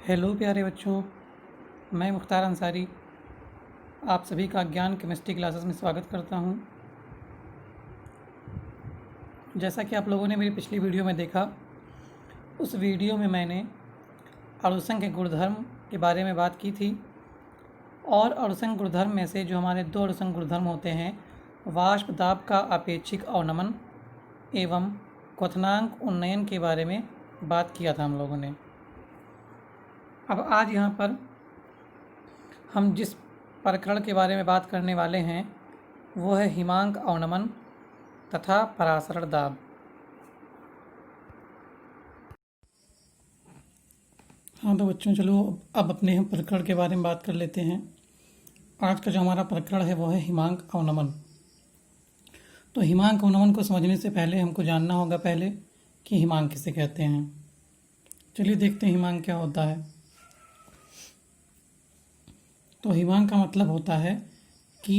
Hello प्यारे बच्चों, मैं मुख्तार अंसारी आप सभी का ज्ञान केमिस्ट्री क्लासेस में स्वागत करता हूं। जैसा कि आप लोगों ने मेरी पिछली वीडियो में देखा, उस वीडियो में मैंने अणुसंघ के गुणधर्म के बारे में बात की थी और अणुसंघ गुणधर्म में से जो हमारे दो अणुसंघ गुणधर्म होते हैं, वाष्प दाब का अपेक्षिक अवनमन एवं क्वथनांक उन्नयन के बारे में बात किया था हम लोगों ने। अब आज यहाँ पर हम जिस प्रकरण के बारे में बात करने वाले हैं वो है हिमांक अवनमन तथा परासरण दाब। हाँ तो बच्चों, चलो अब अपने हम प्रकरण के बारे में बात कर लेते हैं। आज का जो हमारा प्रकरण है वो है हिमांक अवनमन। तो हिमांक अवनमन को समझने से पहले हमको जानना होगा पहले कि हिमांक किसे कहते हैं। चलिए देखते हैं हिमांक क्या होता है। तो हिमांक का मतलब होता है कि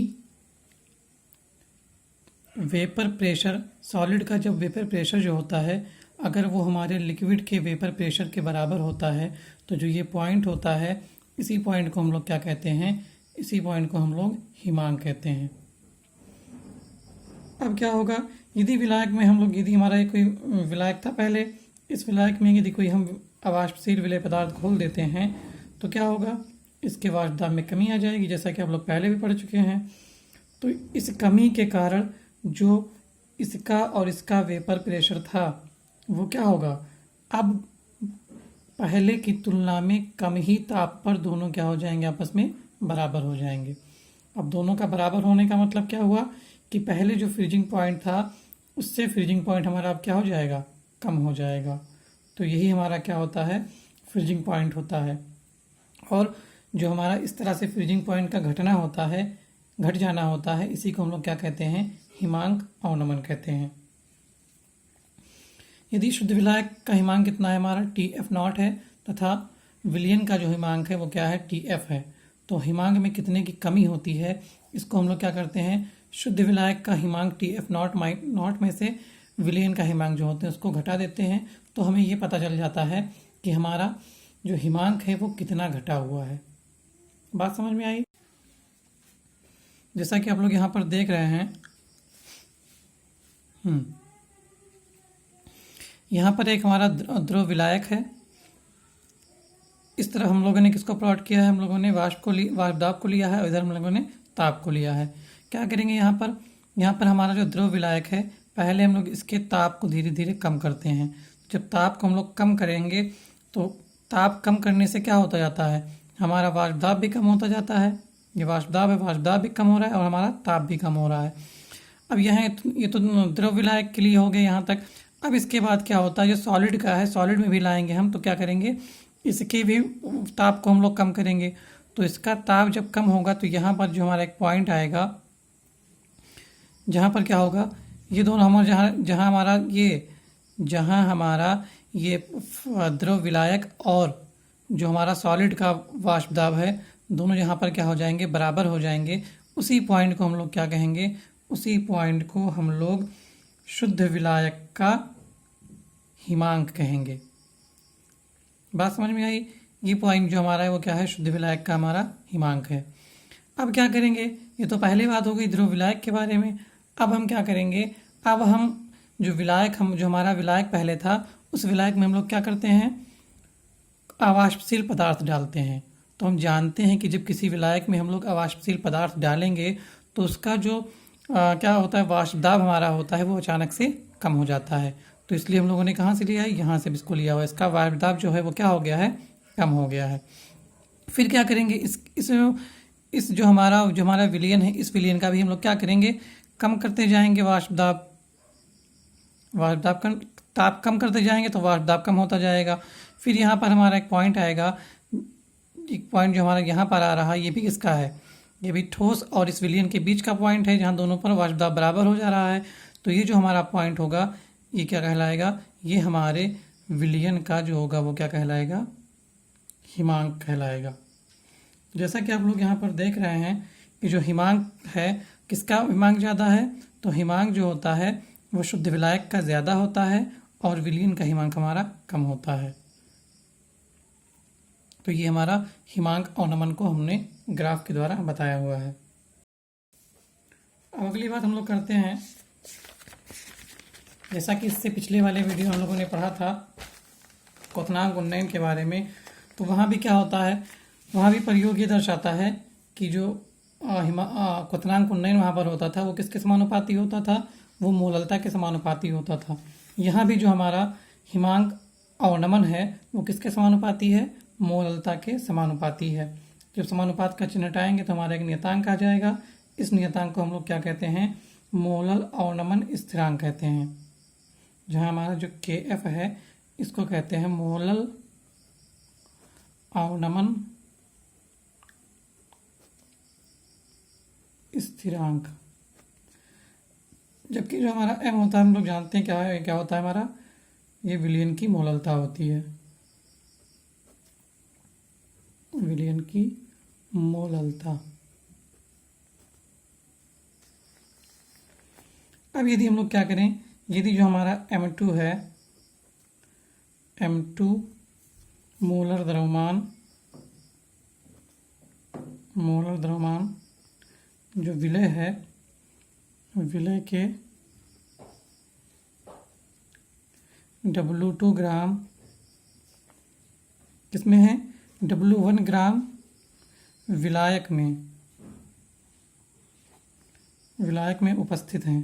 वेपर प्रेशर, सॉलिड का जब वेपर प्रेशर जो होता है, अगर वो हमारे लिक्विड के वेपर प्रेशर के बराबर होता है तो जो ये पॉइंट होता है, इसी पॉइंट को हम लोग क्या कहते हैं, इसी पॉइंट को हम लोग हिमांक कहते हैं। अब क्या होगा, यदि विलायक में हम लोग, यदि हमारा कोई विलायक था पहले, इस विलायक में यदि कोई हम अवाष्पशील विलेय पदार्थ घोल देते हैं तो क्या होगा, इसके वाष्प दाब में कमी आ जाएगी, जैसा कि आप लोग पहले भी पढ़ चुके हैं। तो इस कमी के कारण जो इसका और इसका वेपर प्रेशर था वो क्या होगा, अब पहले की तुलना में कम ही ताप पर दोनों क्या हो जाएंगे, आपस में बराबर हो जाएंगे। अब दोनों का बराबर होने का मतलब क्या हुआ कि पहले जो फ्रीजिंग पॉइंट था उससे फ्रीजिंग पॉइंट हमारा अब क्या हो जाएगा, कम हो जाएगा। तो यही हमारा क्या होता है, फ्रीजिंग पॉइंट होता है। और जो हमारा इस तरह से फ्रीजिंग पॉइंट का घटना होता है, घट जाना होता है, इसी को हम लोग क्या कहते हैं, हिमांक अवनमन कहते हैं। यदि शुद्ध विलायक का हिमांक कितना है, हमारा TF0 है, तथा विलयन का जो हिमांक है वो क्या है, TF है। तो हिमांक में कितने की कमी होती है, इसको हम लोग क्या करते हैं, शुद्ध विलायक का हिमांक TF0 में से विलयन का हिमांक जो होते हैं उसको घटा देते हैं, तो हमें ये पता चल जाता है कि हमारा जो हिमांक है वो कितना घटा हुआ है। बात समझ में आई। जैसा कि आप लोग यहाँ पर देख रहे हैं, यहाँ पर एक हमारा ध्रुव विलायक है। इस तरह हम लोगों ने किसको प्लॉट किया है, हम लोगों ने वाष्प दाब को लिया है और इधर हम लोगों ने ताप को लिया है। क्या करेंगे यहाँ पर हमारा जो ध्रुव विलायक है, पहले हम लोग इसके ताप को धीरे धीरे कम करते हैं। जब ताप को हम लोग कम करेंगे तो ताप कम करने से क्या होता जाता है, हमारा वाष्प दाब भी कम होता जाता है। ये वाष्प दाब है, वाष्प दाब भी कम हो रहा है और हमारा ताप भी कम हो रहा है। अब ये तो द्रव विलायक के लिए हो गए यहाँ तक। अब इसके बाद क्या होता है, जो सॉलिड का है, सॉलिड में भी लाएंगे हम, तो क्या करेंगे, इसके भी ताप को हम लोग कम करेंगे। तो इसका ताप जब कम होगा तो यहाँ पर जो हमारा एक पॉइंट आएगा, जहाँ पर क्या होगा, ये दोनों हमारे जहाँ हमारा ये द्रव विलायक और जो हमारा सॉलिड का वाष्प दाब है, दोनों यहाँ पर क्या हो जाएंगे, बराबर हो जाएंगे। उसी पॉइंट को हम लोग क्या कहेंगे, उसी पॉइंट को हम लोग शुद्ध विलायक का हिमांक कहेंगे। बात समझ में आई। ये पॉइंट जो हमारा है वो क्या है, शुद्ध विलायक का हमारा हिमांक है। अब क्या करेंगे, ये तो पहली बात हो गई ध्रुव विलायक के बारे में। अब हम क्या करेंगे, अब हम जो हमारा विलायक पहले था, उस विलायक में हम लोग क्या करते हैं, अवाष्पशील पदार्थ डालते हैं। तो हम जानते हैं कि जब किसी विलायक में हम लोग अवाष्पशील पदार्थ डालेंगे तो उसका जो क्या होता है, वाष्प दाब हमारा होता है वो अचानक से कम हो जाता है। तो इसलिए हम लोगों ने कहाँ से लिया है, यहाँ से इसको लिया हुआ है। इसका वाष्प दाब जो है वो क्या हो गया है, कम हो गया है। फिर क्या करेंगे, इस जो हमारा विलयन है, इस विलयन का भी हम लोग क्या करेंगे, कम करते जाएंगे वाष्प दाब ताप कम करते जाएंगे तो वाष्प दाब कम होता जाएगा। फिर यहाँ पर हमारा एक पॉइंट आएगा, एक पॉइंट जो हमारा यहाँ पर आ रहा है, ये भी किसका है, ये भी ठोस और इस विलयन के बीच का पॉइंट है, जहाँ दोनों पर वाष्प दाब बराबर हो जा रहा है। तो ये जो हमारा पॉइंट होगा ये क्या कहलाएगा, ये हमारे विलयन का जो होगा वो क्या कहलाएगा, हिमांक कहलाएगा। जैसा कि आप लोग यहाँ पर देख रहे हैं कि जो हिमांक है, किसका हिमांक ज़्यादा है, तो हिमांक जो होता है वो शुद्ध विलायक का ज़्यादा होता है और विलयन का हिमांक हमारा कम होता है। तो ये हमारा हिमांक अवनमन को हमने ग्राफ के द्वारा बताया हुआ है। अब अगली बात हम लोग करते हैं, जैसा कि इससे पिछले वाले वीडियो हम लोगों ने पढ़ा था क्वथनांक उन्नयन के बारे में, तो वहाँ भी क्या होता है, वहाँ भी प्रयोग ये दर्शाता है कि जो क्वथनांक उन्नयन वहाँ पर होता था वो किसके समानुपाती होता था, वो मोललता के समानुपाती होता था। यहाँ भी जो हमारा हिमांक अवनमन है वो किसके समानुपाती है, मोललता के समानुपाती है। जब समानुपात का चिन्ह हटाएंगे तो हमारा एक नियतांक आ जाएगा। इस नियतांक को हम लोग क्या कहते हैं, मोलल अवनमन स्थिरांक कहते हैं। जहाँ हमारा जो KF है इसको कहते हैं मोलल अवनमन स्थिरांक। जबकि जो हमारा M होता है हम लोग जानते हैं क्या होता है हमारा, ये विलयन की मोललता होती है, विलयन की मोललता। अब यदि हम लोग क्या करें, यदि जो हमारा M2 है, M2 मोलर द्रव्यमान जो विलय है, विलय के W2 ग्राम किसमें है, W1 ग्राम विलायक में उपस्थित हैं।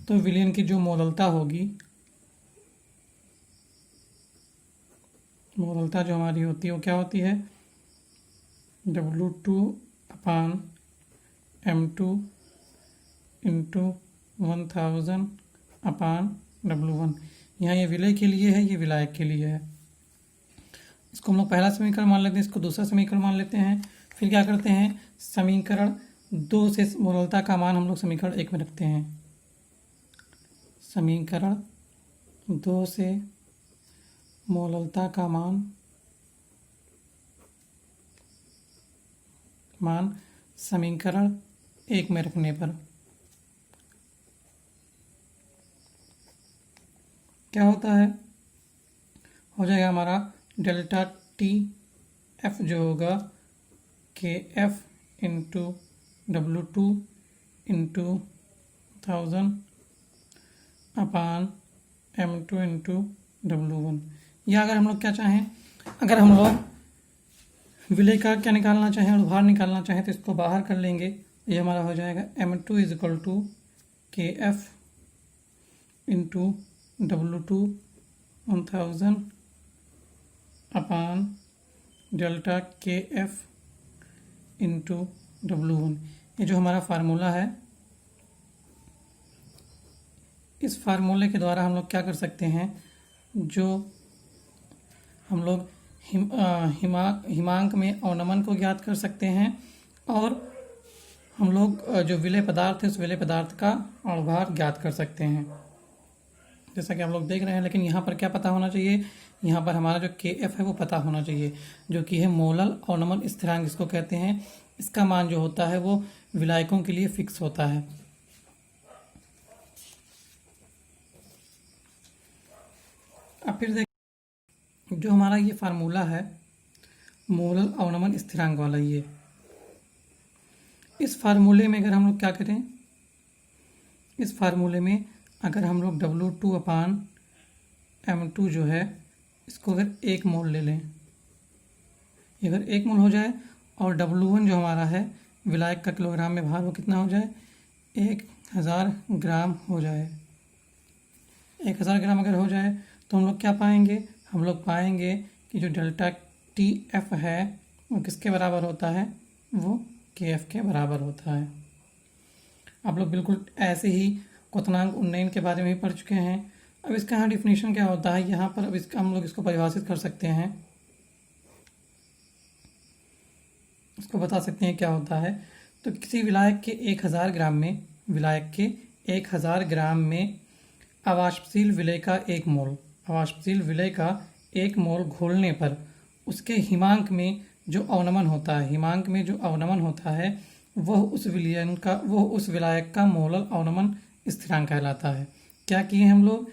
तो विलयन की जो मोललता होगी, मोललता जो हमारी होती है वो क्या होती है, W2/M2 इंटू 1000/W1। यहाँ ये विलय के लिए है, ये विलायक के लिए है। इसको हम लोग पहला समीकरण मान लेते हैं, इसको दूसरा समीकरण मान लेते हैं। फिर क्या करते हैं, समीकरण 2 से मोललता का मान हम लोग समीकरण 1 में रखते हैं। समीकरण 2 से मोललता का मान समीकरण 1 में रखने पर क्या होता है, हो जाएगा हमारा डेल्टा TF जो होगा KF into W2 into 1000/M2 into W1। या अगर हम लोग क्या चाहें, अगर हम लोग विलय का क्या निकालना चाहें और भार निकालना चाहें तो इसको बाहर कर लेंगे। ये हमारा हो जाएगा M2 = KF into W2 1000/डेल्टा KF into W1। ये जो हमारा फार्मूला है, इस फार्मूले के द्वारा हम लोग क्या कर सकते हैं, जो हम लोग हिमांक में अवनमन को ज्ञात कर सकते हैं और हम लोग जो विलय पदार्थ है उस विलय पदार्थ का अणुभार ज्ञात कर सकते हैं, जैसा कि हम लोग देख रहे हैं। लेकिन यहाँ पर क्या पता होना चाहिए, यहाँ पर हमारा जो KF है वो पता होना चाहिए, जो कि है मोलल अवनमन स्थिरांक इसको कहते हैं। इसका मान जो होता है वो विलायकों के लिए फिक्स होता है। अब फिर देख, जो हमारा ये फार्मूला है मोलल अवनमन स्थिरांक वाला, ये इस फार्मूले में अगर हम लोग क्या करें, इस फार्मूले में अगर हम लोग W2/M2 जो है इसको अगर 1 मोल ले लें, अगर 1 मोल हो जाए और W1 जो हमारा है विलायक का किलोग्राम में भार वो कितना हो जाए, 1000 ग्राम हो जाए। 1000 ग्राम अगर हो जाए तो हम लोग क्या पाएंगे, हम लोग पाएंगे कि जो डेल्टा TF है वो किसके बराबर होता है, वो KF के बराबर होता है। आप लोग बिल्कुल ऐसे ही क्वथनांक उन्नयन के बारे में भी पढ़ चुके हैं। अब इसका यहाँ डिफिनीशन क्या होता है, यहाँ पर अब इसका हम लोग इसको परिभाषित कर सकते हैं, इसको बता सकते हैं क्या होता है। तो किसी विलायक के 1000 ग्राम में, विलायक के 1000 ग्राम में अवाष्पशील विलय का 1 मोल, अवाष्पशील विलय का 1 मोल घोलने पर उसके हिमांक में जो अवनमन होता है, हिमांक में जो अवनमन होता है वह उस विलयन का, वह उस विलायक का मोलल अवनमन स्थिरांक कहलाता है। क्या किए हम लोग,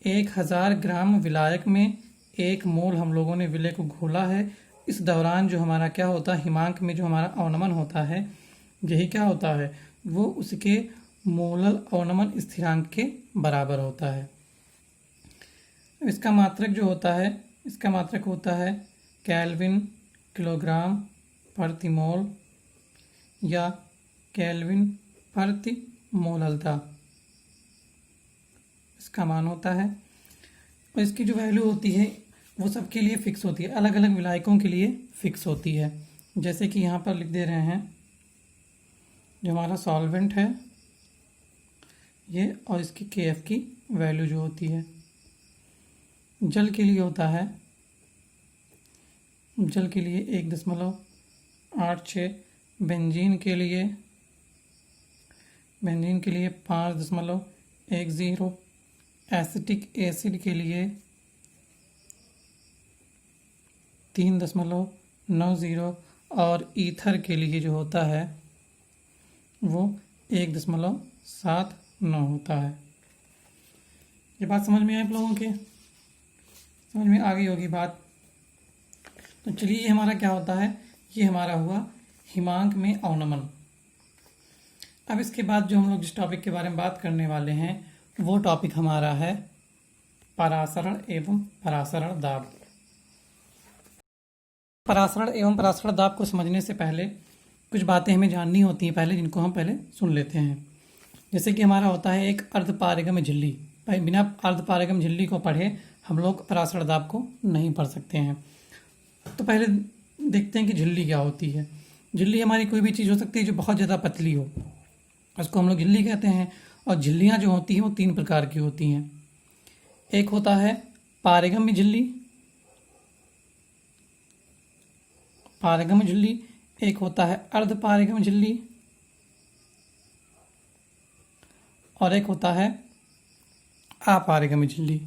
1000 ग्राम विलायक में 1 मोल हम लोगों ने विलय को घोला है। इस दौरान जो हमारा क्या होता है, हिमांक में जो हमारा अवनमन होता है, यही क्या होता है, वो उसके मोलल अवनमन स्थिरांक के बराबर होता है। इसका मात्रक जो होता है, इसका मात्रक होता है केल्विन किलोग्राम प्रति मोल या केल्विन प्रति मोललता, इसका मान होता है। और इसकी जो वैल्यू होती है वो सबके लिए फिक्स होती है, अलग अलग विलायकों के लिए फिक्स होती है। जैसे कि यहाँ पर लिख दे रहे हैं, जो हमारा सॉल्वेंट है ये, और इसकी KF की वैल्यू जो होती है, जल के लिए होता है, जल के लिए 1.86, बेंजीन के लिए 5.10, एसिटिक एसिड के लिए 3.90 और ईथर के लिए जो होता है वो 1.79 होता है। ये बात समझ में आई आप लोगों के? समझ में आ गई होगी बात। तो चलिए, ये हमारा क्या होता है, ये हमारा हुआ हिमांक में अवनमन। अब इसके बाद जो हम लोग जिस टॉपिक के बारे में बात करने वाले हैं वो टॉपिक हमारा है परासरण एवं परासरण दाब। परासरण एवं परासरण दाब को समझने से पहले कुछ बातें हमें जाननी होती हैं पहले, जिनको हम पहले सुन लेते हैं। जैसे कि हमारा होता है एक अर्धपारगम्य झिल्ली। भाई, बिना अर्धपारगम्य झिल्ली को पढ़े हम लोग परासरण दाब को नहीं पढ़ सकते हैं। तो पहले देखते हैं कि झिल्ली क्या होती है। झिल्ली हमारी कोई भी चीज़ हो सकती है जो बहुत ज़्यादा पतली हो, उसको हम लोग झिल्ली कहते हैं। और झिल्लियाँ जो होती हैं वो 3 प्रकार की होती हैं। एक होता है पारगम्य झिल्ली, पारगम्य झिल्ली, एक होता है अर्धपारगम्य झिल्ली, और एक होता है अपारगम्य झिल्ली।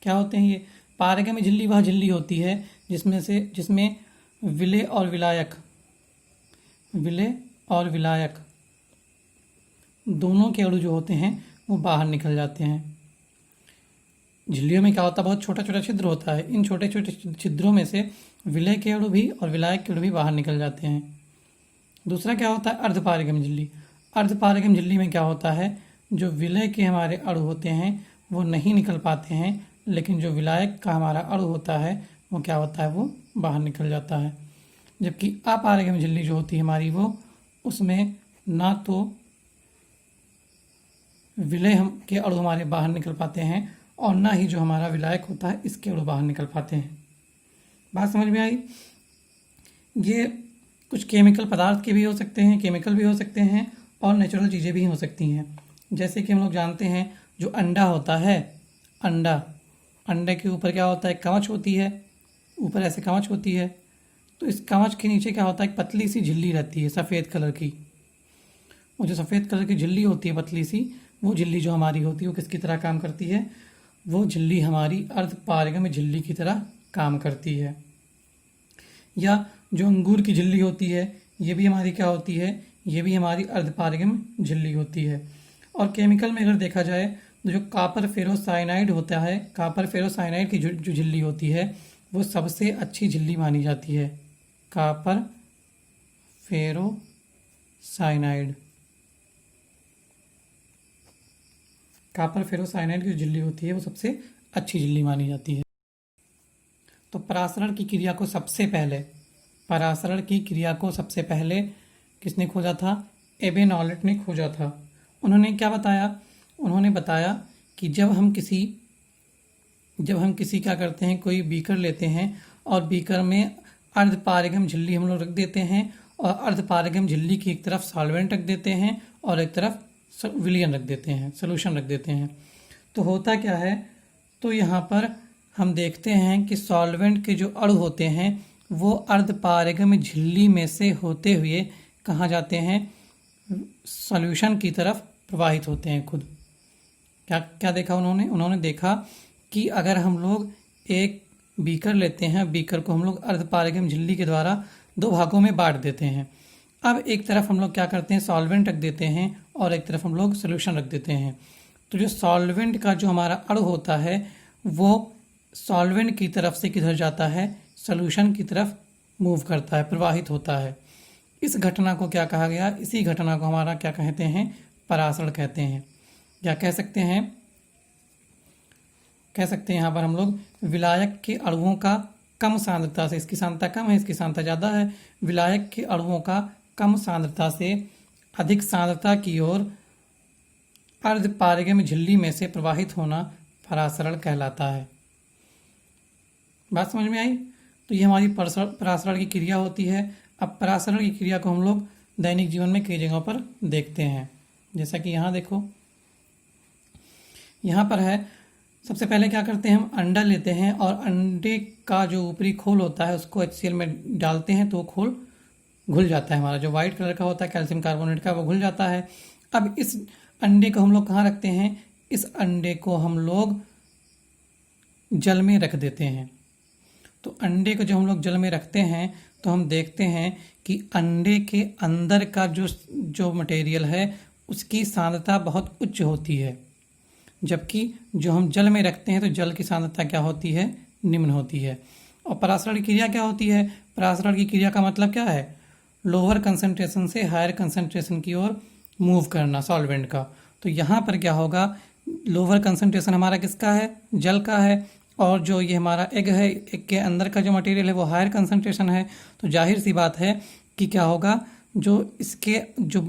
क्या होते हैं ये? पारगम्य झिल्ली वह झिल्ली होती है जिसमें विलेय और विलायक दोनों के अणु जो होते हैं वो बाहर निकल जाते हैं। झिल्लियों में क्या होता है, बहुत छोटा छोटा छिद्र होता है। इन छोटे छोटे छिद्रों में से विलेय के अणु भी और विलायक के अणु भी बाहर निकल जाते हैं। दूसरा क्या होता है, अर्धपारगम्य झिल्ली। अर्धपारगम्य झिल्ली में क्या होता है, जो विलेय के हमारे अणु होते हैं वो नहीं निकल पाते हैं, लेकिन जो विलायक का हमारा अणु होता है वो क्या होता है, वो बाहर निकल जाता है। जबकि अपारगम्य झिल्ली जो होती है हमारी, वो उसमें ना तो विलेय के अणु हमारे बाहर निकल पाते हैं और ना ही जो हमारा विलायक होता है इसके अणु बाहर निकल पाते हैं। बात समझ में आई? ये कुछ केमिकल पदार्थ के भी हो सकते हैं, केमिकल भी हो सकते हैं, और नेचुरल चीज़ें भी हो सकती हैं। जैसे कि हम लोग जानते हैं जो अंडा होता है, अंडे के ऊपर क्या होता है, कवच होती है, ऊपर ऐसे कवच होती है। तो इस कवच के नीचे क्या होता है, एक पतली सी झिल्ली रहती है सफ़ेद कलर की। वो जो सफ़ेद कलर की झिल्ली होती है पतली सी, वो झिल्ली जो हमारी होती है वो किसकी तरह काम करती है, वो झिल्ली हमारी अर्धपारगम्य झिल्ली की तरह काम करती है। या जो अंगूर की झिल्ली होती है, ये भी हमारी क्या होती है, ये भी हमारी अर्धपारगम्य झिल्ली होती है। और केमिकल में अगर देखा जाए तो जो कापर फेरोसाइनाइड होता है, कापर फेरोसाइनाइड की जो झिल्ली होती है वो सबसे अच्छी झिल्ली मानी जाती है। कापर फेरोसाइनाइड, कापर फेरोसाइनाइड की झिल्ली होती है वो सबसे अच्छी झिल्ली मानी जाती है। तो परासरण की क्रिया को सबसे पहले किसने खोजा था, एबेनॉलेट ने खोजा था। उन्होंने क्या बताया, उन्होंने बताया कि जब हम किसी क्या करते हैं, कोई बीकर लेते हैं और बीकर में अर्धपारगम्य झिल्ली हम लोग रख देते हैं, और अर्धपारगम्य झिल्ली की एक तरफ सॉल्वेंट रख देते हैं और एक तरफ विलयन रख देते हैं, सोल्यूशन रख देते हैं। तो होता क्या है, तो यहाँ पर हम देखते हैं कि सॉल्वेंट के जो अणु होते हैं वो अर्धपारगम्य झिल्ली में से होते हुए कहाँ जाते हैं, सॉल्यूशन की तरफ प्रवाहित होते हैं खुद। क्या देखा उन्होंने देखा कि अगर हम लोग एक बीकर लेते हैं, बीकर को हम लोग अर्धपारगम्य झिल्ली के द्वारा 2 भागों में बांट देते हैं। अब एक तरफ हम लोग क्या करते हैं, सॉल्वेंट रख देते हैं और एक तरफ हम लोग सोल्यूशन रख देते हैं। तो जो सॉल्वेंट का जो हमारा अणु होता है वो सॉल्वेंट की तरफ से किधर जाता है, सोल्यूशन की तरफ मूव करता है, प्रवाहित होता है। इस घटना को क्या कहा गया, इसी घटना को हमारा क्या कहते हैं, परासरण कहते हैं। क्या कह सकते हैं, कह सकते हैं यहाँ पर हम लोग विलायक के अणुओं का कम सांद्रता से, इसकी सांद्रता कम है, इसकी सांद्रता ज़्यादा है, विलायक के अणुओं का कम सांद्रता से अधिक सांद्रता की ओर अर्धपारगम्य झिल्ली में से प्रवाहित होना परासरण कहलाता है। बात समझ में आई? तो ये हमारी परासरण की क्रिया होती है। अब परासरण की क्रिया को हम लोग दैनिक जीवन में कई जगहों पर देखते हैं। जैसा कि यहाँ देखो, यहाँ पर है, सबसे पहले क्या करते हैं, हम अंडा लेते हैं और अंडे का जो ऊपरी खोल होता है उसको HCl में डालते हैं तो वो खोल घुल जाता है। हमारा जो वाइट कलर का होता है कैल्शियम कार्बोनेट का, वो घुल जाता है। अब इस अंडे को हम लोग कहाँ रखते हैं, इस अंडे को हम लोग जल में रख देते हैं। तो अंडे को जब हम लोग जल में रखते हैं तो हम देखते हैं कि अंडे के अंदर का जो मटेरियल है उसकी सांद्रता बहुत उच्च होती है, जबकि जो हम जल में रखते हैं तो जल की सांद्रता क्या होती है, निम्न होती है। और परासरण की क्रिया क्या होती है, परासरण की क्रिया का मतलब क्या है, लोअर कंसंट्रेशन से हायर कंसंट्रेशन की ओर मूव करना सॉल्वेंट का। तो यहाँ पर क्या होगा, लोअर कंसंट्रेशन हमारा किसका है, जल का है, और जो ये हमारा एग है, एग के अंदर का जो मटेरियल है वो हायर कंसंट्रेशन है। तो जाहिर सी बात है कि क्या होगा, जो इसके जो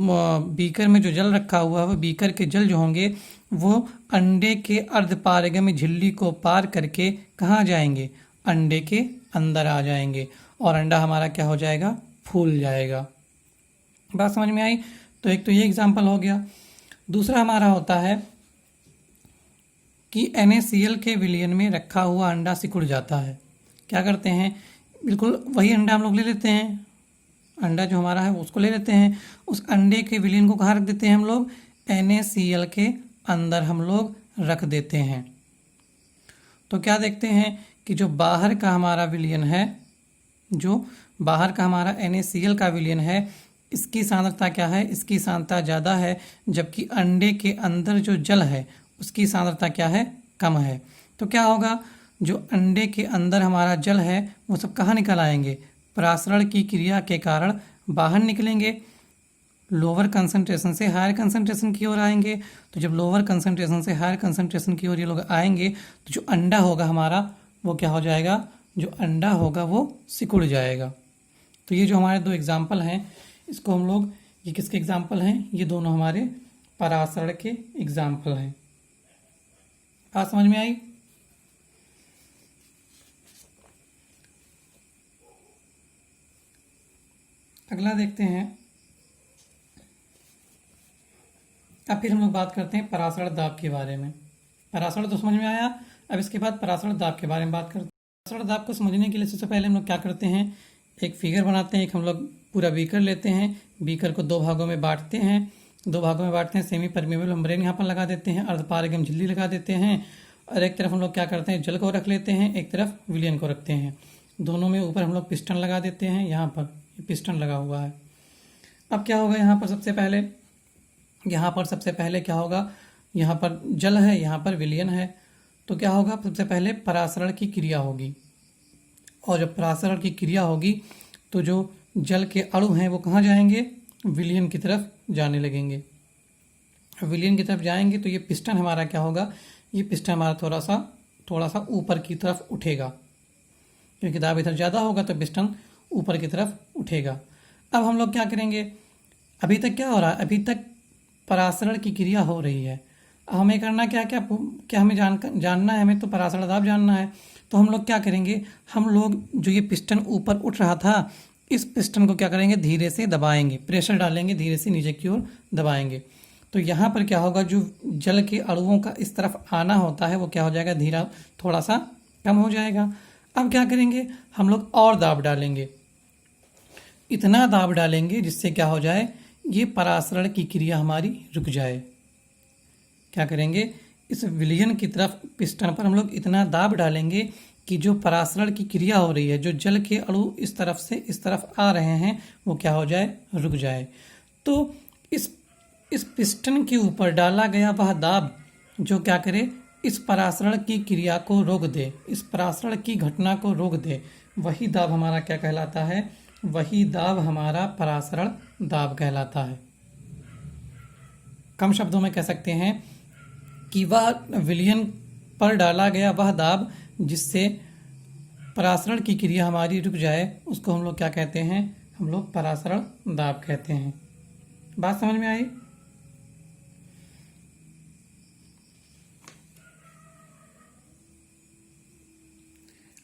बीकर में जो जल रखा हुआ है वो बीकर के जल जो होंगे वो अंडे के अर्धपारगम्य झिल्ली को पार करके कहाँ जाएंगे, अंडे के अंदर आ जाएंगे और अंडा हमारा क्या हो जाएगा, फूल जाएगा। बात समझ में आई? तो एक तो ये एग्जाम्पल हो गया। दूसरा हमारा होता है कि NaCl के विलयन में रखा हुआ अंडा सिकुड़ जाता है। क्या करते हैं, बिल्कुल वही अंडा हम लोग ले लेते हैं, अंडा जो हमारा है उसको ले लेते हैं, उस अंडे के विलयन को कहाँ रख देते हैं हम लोग, NaCl के अंदर हम लोग रख देते हैं। तो क्या देखते हैं कि जो बाहर का हमारा विलयन है, जो बाहर का हमारा NaCl का विलयन है, इसकी सांद्रता क्या है, इसकी सांद्रता ज़्यादा है, जबकि अंडे के अंदर जो जल है उसकी सांद्रता क्या है, कम है। तो क्या होगा, जो अंडे के अंदर हमारा जल है वो सब कहाँ निकल आएंगे, परासरण की क्रिया के कारण बाहर निकलेंगे, लोअर कंसंट्रेशन से हायर कंसंट्रेशन की ओर आएंगे। तो जब लोअर कंसंट्रेशन से हायर कंसंट्रेशन की ओर ये लोग आएंगे तो जो अंडा होगा हमारा वो क्या हो जाएगा, जो अंडा होगा वो सिकुड़ जाएगा। तो ये जो हमारे दो एग्जाम्पल हैं, इसको हम लोग, ये किसके एग्जाम्पल हैं, ये दोनों हमारे परासरण के एग्जाम्पल हैं। बात समझ में आई? अगला देखते हैं। अब फिर हम लोग बात करते हैं परासरण दाब के बारे में। परासरण तो समझ में आया, अब इसके बाद परासरण दाब के बारे में बात करते हैं। परासरण दाब को समझने के लिए सबसे पहले हम लोग क्या करते हैं, एक फिगर बनाते हैं। एक हम लोग पूरा बीकर लेते हैं, बीकर को दो भागों में बांटते हैं, सेमी परमेबल मेम्ब्रेन यहाँ पर लगा देते हैं, अर्धपारगम्य झिल्ली लगा देते हैं, और एक तरफ हम लोग क्या करते हैं, जल को रख लेते हैं, एक तरफ विलयन को रखते हैं। दोनों में ऊपर हम लोग पिस्टन लगा देते हैं, यहाँ पर पिस्टन लगा हुआ है। अब क्या होगा, यहाँ पर सबसे पहले क्या होगा, यहाँ पर जल है, यहाँ पर विलयन है। तो क्या होगा, सबसे पहले परासरण की क्रिया होगी, और जब परासरण की क्रिया होगी तो जो जल के अणु हैं वो कहाँ जाएंगे, विलयन की तरफ जाने लगेंगे। विलयन की तरफ जाएंगे तो ये पिस्टन हमारा क्या होगा, ये पिस्टन हमारा थोड़ा सा ऊपर की तरफ उठेगा, क्योंकि दाब इधर ज़्यादा होगा तो पिस्टन ऊपर की तरफ उठेगा। अब हम लोग क्या करेंगे, अभी तक क्या हो रहा है, अभी तक परासरण की क्रिया हो रही है। हमें करना क्या हमें जानना है, हमें तो परासरण दाब जानना है। तो हम लोग क्या करेंगे, हम लोग जो ये पिस्टन ऊपर उठ रहा था, इस पिस्टन को क्या करेंगे, धीरे से दबाएंगे, प्रेशर डालेंगे, धीरे से नीचे की ओर दबाएंगे। तो यहाँ पर क्या होगा, जो जल के अणुओं का इस तरफ आना होता है वो क्या हो जाएगा, धीरा थोड़ा सा कम हो जाएगा। अब क्या करेंगे, हम लोग और दाब डालेंगे, इतना दाब डालेंगे जिससे क्या हो जाए, ये परासरण की क्रिया हमारी रुक जाए। क्या करेंगे, इस विलयन की तरफ पिस्टन पर हम लोग इतना दाब डालेंगे कि जो परासरण की क्रिया हो रही है, जो जल के अणु इस तरफ से इस तरफ आ रहे हैं, वो क्या हो जाए, रुक जाए। तो इस पिस्टन के ऊपर डाला गया वह दाब जो क्या करे, इस परासरण की क्रिया को रोक दे, इस परासरण की घटना को रोक दे, वही दाब हमारा क्या कहलाता है, वही दाब हमारा परासरण दाब कहलाता है। कम शब्दों में कह सकते हैं कि वह विलयन पर डाला गया वह दाब जिससे परासरण की क्रिया हमारी रुक जाए, उसको हम लोग क्या कहते हैं, हम लोग परासरण दाब कहते हैं। बात समझ में आई?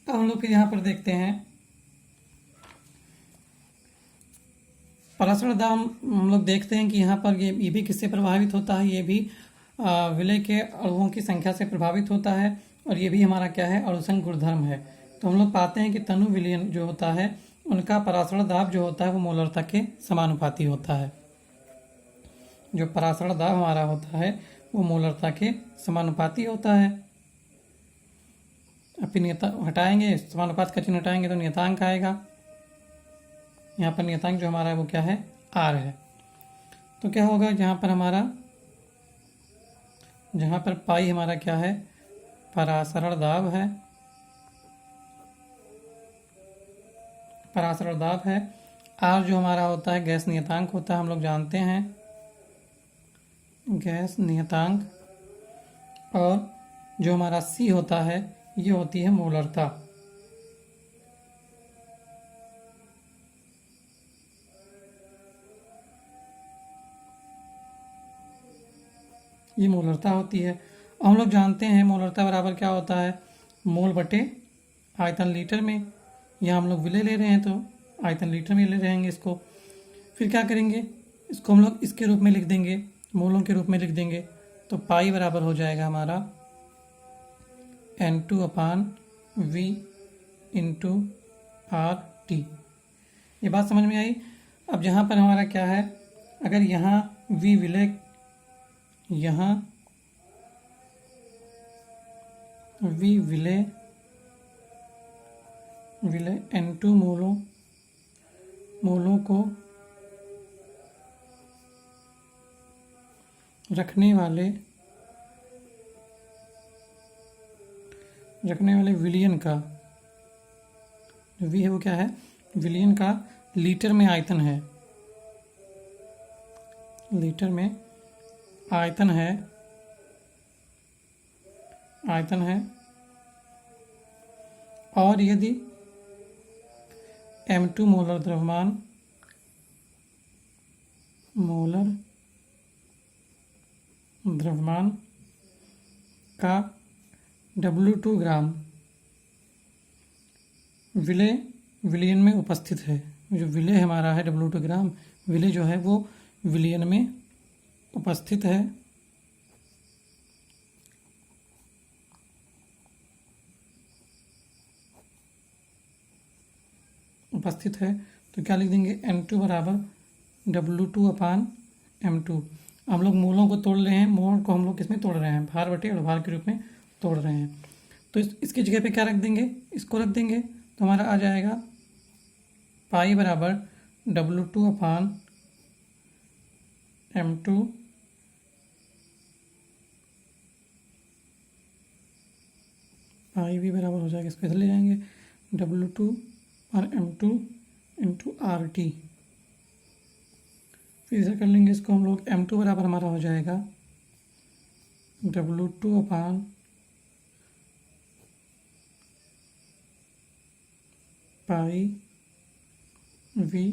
अब हम लोग फिर यहाँ पर देखते हैं परासरण दाब। हम लोग देखते हैं कि यहाँ पर ये भी किससे प्रभावित होता है, ये भी विलय के अणुओं की संख्या से प्रभावित होता है, और ये भी हमारा क्या है, अणुसंग गुणधर्म है। तो हम लोग पाते हैं कि तनु विलयन जो होता है उनका परासरण दाब जो होता है वो मोलरता के समानुपाती होता है। जो परासरण दाब हमारा होता है वो मोलरता के समानुपाती होता है। अब फिर हटाएंगे, समानुपात का चिन्ह हटाएंगे तो नियतांक आएगा। यहाँ पर नियतांक जो हमारा है वो क्या है, आर है। तो क्या होगा, जहाँ पर पाई हमारा क्या है, परासरण दाब है, परासरण दाब है। आर जो हमारा होता है गैस नियतांक होता है, हम लोग जानते हैं गैस नियतांक। और जो हमारा सी होता है ये होती है मोलरता। ये मोलरता होती है। हम लोग जानते हैं मोलरता बराबर क्या होता है, मोल बटे आयतन लीटर में। यहाँ हम लोग विलय ले रहे हैं तो आयतन लीटर में ले रहेंगे इसको। फिर क्या करेंगे, इसको हम लोग इसके रूप में लिख देंगे, मोलों के रूप में लिख देंगे। तो पाई बराबर हो जाएगा हमारा N2/V इंटू RT। ये बात समझ में आई? अब जहाँ पर हमारा क्या है, अगर यहाँ V विलय, यहाँ V विलय N2 मोलों को रखने वाले विलयन का जो V है वो क्या है, विलयन का लीटर में आयतन है, लीटर में आयतन है। और यदि M2 मोलर द्रव्यमान का W2 ग्राम विलयन में उपस्थित है। जो विलय हमारा है W2 ग्राम, विलय जो है वो विलयन में उपस्थित है। तो क्या लिख देंगे, N2 बराबर W2/M2। हम लोग मोलों को तोड़ रहे हैं, मोल को हम लोग किसमें तोड़ रहे हैं, भार बटे अणुभार के रूप में तोड़ रहे हैं। तो इसकी जगह पे क्या रख देंगे, इसको रख देंगे तो हमारा आ जाएगा पाई बराबर W2/M2 पाई भी बराबर हो जाएगा, इसको इधर ले जाएंगे W2/M2 इंटू RT। फिर इधर कर लेंगे इसको हम लोग, M2 बराबर हमारा हो जाएगा W2/पाई V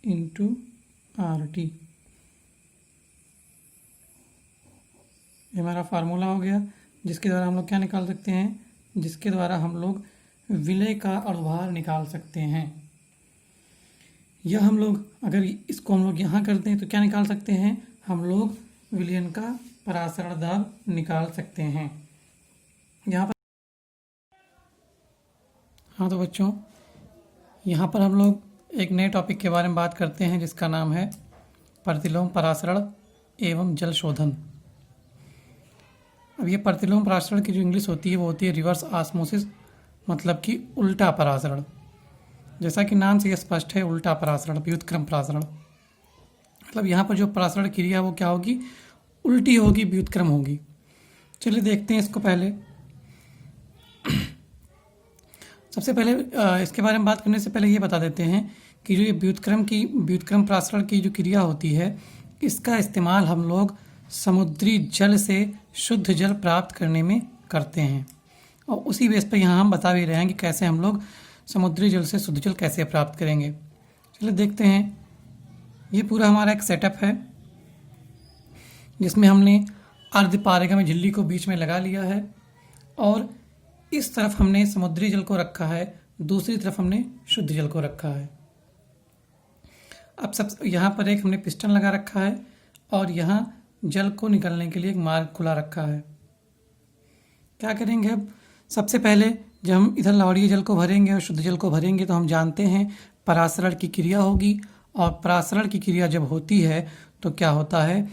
इंटू RT। ये हमारा फार्मूला हो गया, जिसके द्वारा हम लोग क्या निकाल सकते हैं, जिसके द्वारा हम लोग विलय का अणुभार निकाल सकते हैं। यह हम लोग अगर इसको हम लोग यहाँ करते हैं तो क्या निकाल सकते हैं, हम लोग विलयन का परासरण दाब निकाल सकते हैं। यहाँ पर हाँ तो बच्चों, यहाँ पर हम लोग एक नए टॉपिक के बारे में बात करते हैं जिसका नाम है प्रतिलोम परासरण एवं जल शोधन। अब ये प्रतिलोम परासरण की जो इंग्लिश होती है वो होती है रिवर्स ऑस्मोसिस मतलब कि उल्टा परासरण। जैसा कि नाम से यह स्पष्ट है, उल्टा परासरण, व्युत्क्रम परासरण। मतलब यहाँ पर जो परासरण क्रिया वो क्या होगी, उल्टी होगी, व्युत्क्रम होगी। चलिए देखते हैं इसको। पहले सबसे पहले इसके बारे में बात करने से पहले ये बता देते हैं कि जो ये व्युत्क्रम परासरण की जो क्रिया होती है, इसका इस्तेमाल हम लोग समुद्री जल से शुद्ध जल प्राप्त करने में करते हैं। और उसी बेस पर यहाँ हम बता भी रहे हैं कि कैसे हम लोग समुद्री जल से शुद्ध जल कैसे प्राप्त करेंगे। चलिए देखते हैं। ये पूरा हमारा एक सेटअप है जिसमें हमने अर्धपारगम्य झिल्ली को बीच में लगा लिया है और इस तरफ हमने समुद्री जल को रखा है, दूसरी तरफ हमने शुद्ध जल को रखा है। अब सब यहाँ पर एक हमने पिस्टन लगा रखा है और यहाँ जल को निकलने के लिए एक मार्ग खुला रखा है। क्या करेंगे अब, सबसे पहले जब हम इधर लवणीय जल को भरेंगे और शुद्ध जल को भरेंगे तो हम जानते हैं परासरण की क्रिया होगी। और परासरण की क्रिया जब होती है तो क्या होता है,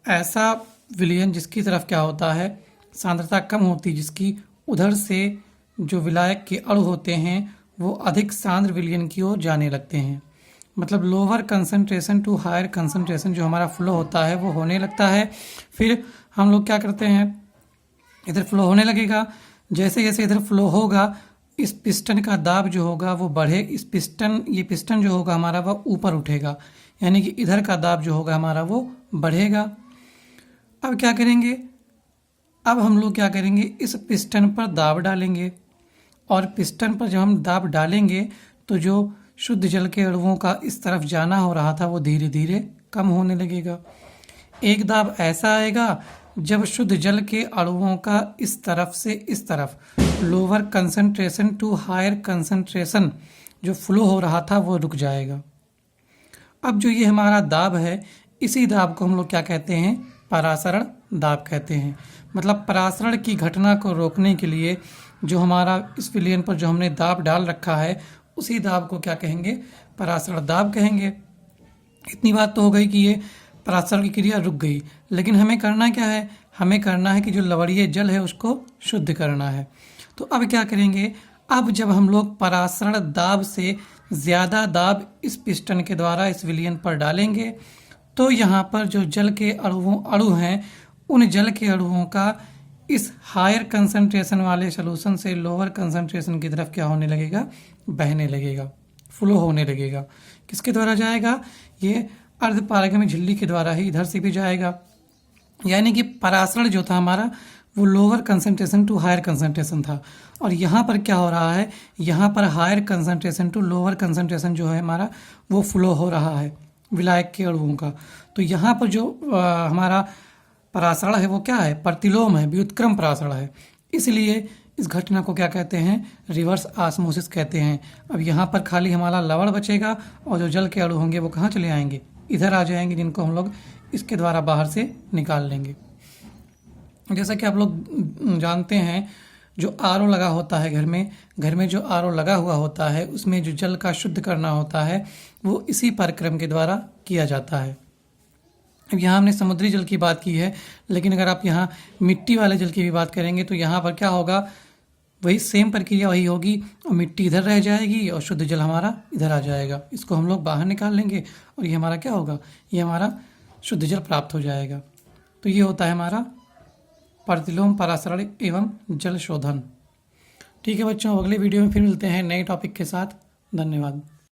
ऐसा विलयन जिसकी तरफ क्या होता है, सांद्रता कम होती, जिसकी उधर से जो विलायक के अणु होते हैं वो अधिक सांद्र विलयन की ओर जाने लगते हैं। मतलब lower concentration to higher concentration जो हमारा फ्लो होता है वो होने लगता है। फिर हम लोग क्या करते हैं, इधर फ्लो होने लगेगा। जैसे जैसे इधर फ्लो होगा, इस पिस्टन का दाब जो होगा वो बढ़े। ये पिस्टन जो होगा हमारा वह ऊपर उठेगा, यानी कि इधर का दाब जो होगा हमारा वो बढ़ेगा। अब क्या करेंगे, अब हम लोग क्या करेंगे, इस पिस्टन पर दाब डालेंगे और पिस्टन पर जब हम दाब डालेंगे तो जो शुद्ध जल के अणुओं का इस तरफ जाना हो रहा था वो धीरे धीरे कम होने लगेगा। एक दाब ऐसा आएगा जब शुद्ध जल के अणुओं का इस तरफ से इस तरफ lower concentration to higher concentration जो फ्लो हो रहा था वो रुक जाएगा। अब जो ये हमारा दाब है, इसी दाब को हम लोग क्या कहते हैं, परासरण दाब कहते हैं। मतलब परासरण की घटना को रोकने के लिए जो हमारा इस विलयन पर जो हमने दाब डाल रखा है उसी दाब को क्या कहेंगे, परासरण दाब कहेंगे। इतनी बात तो हो गई कि ये परासरण की क्रिया रुक गई, लेकिन हमें करना क्या है, हमें करना है कि जो लवणीय जल है उसको शुद्ध करना है। तो अब क्या करेंगे, अब जब हम लोग परासरण दाब से ज़्यादा दाब इस पिस्टन के द्वारा इस विलयन पर डालेंगे तो यहाँ पर जो जल के अणु हैं उन जल के अणुओं का इस हायर कंसंट्रेशन वाले सॉल्यूशन से लोअर कंसंट्रेशन की तरफ क्या होने लगेगा, बहने लगेगा, फ्लो होने लगेगा। किसके द्वारा जाएगा, ये अर्धपारगम्य झिल्ली के द्वारा ही इधर से भी जाएगा। यानी कि परासरण जो था हमारा वो lower concentration to higher concentration था और यहाँ पर क्या हो रहा है, यहाँ पर higher concentration to lower concentration जो है हमारा वो फ्लो हो रहा है विलायक के अणुओं का। तो यहाँ पर जो हमारा परासरण है वो क्या है, प्रतिलोम है, व्युत्क्रम परासरण है। इसलिए इस घटना को क्या कहते हैं, रिवर्स ऑस्मोसिस कहते हैं। अब यहाँ पर खाली हमारा लवण बचेगा और जो जल के अणु होंगे वो कहाँ चले आएंगे, इधर आ जाएंगे, जिनको हम लोग इसके द्वारा बाहर से निकाल लेंगे। जैसा कि आप लोग जानते हैं जो आरओ लगा होता है घर में जो आरओ लगा हुआ होता है उसमें जो जल का शुद्ध करना होता है वो इसी प्रक्रम के द्वारा किया जाता है। अब यहाँ हमने समुद्री जल की बात की है, लेकिन अगर आप यहाँ मिट्टी वाले जल की भी बात करेंगे तो यहाँ पर क्या होगा, वही सेम प्रक्रिया वही होगी और मिट्टी इधर रह जाएगी और शुद्ध जल हमारा इधर आ जाएगा। इसको हम लोग बाहर निकाल लेंगे और ये हमारा क्या होगा, ये हमारा शुद्ध जल प्राप्त हो जाएगा। तो ये होता है हमारा प्रतिलोम परासरण एवं जल शोधन। ठीक है बच्चों, अगले वीडियो में फिर मिलते हैं नए टॉपिक के साथ। धन्यवाद।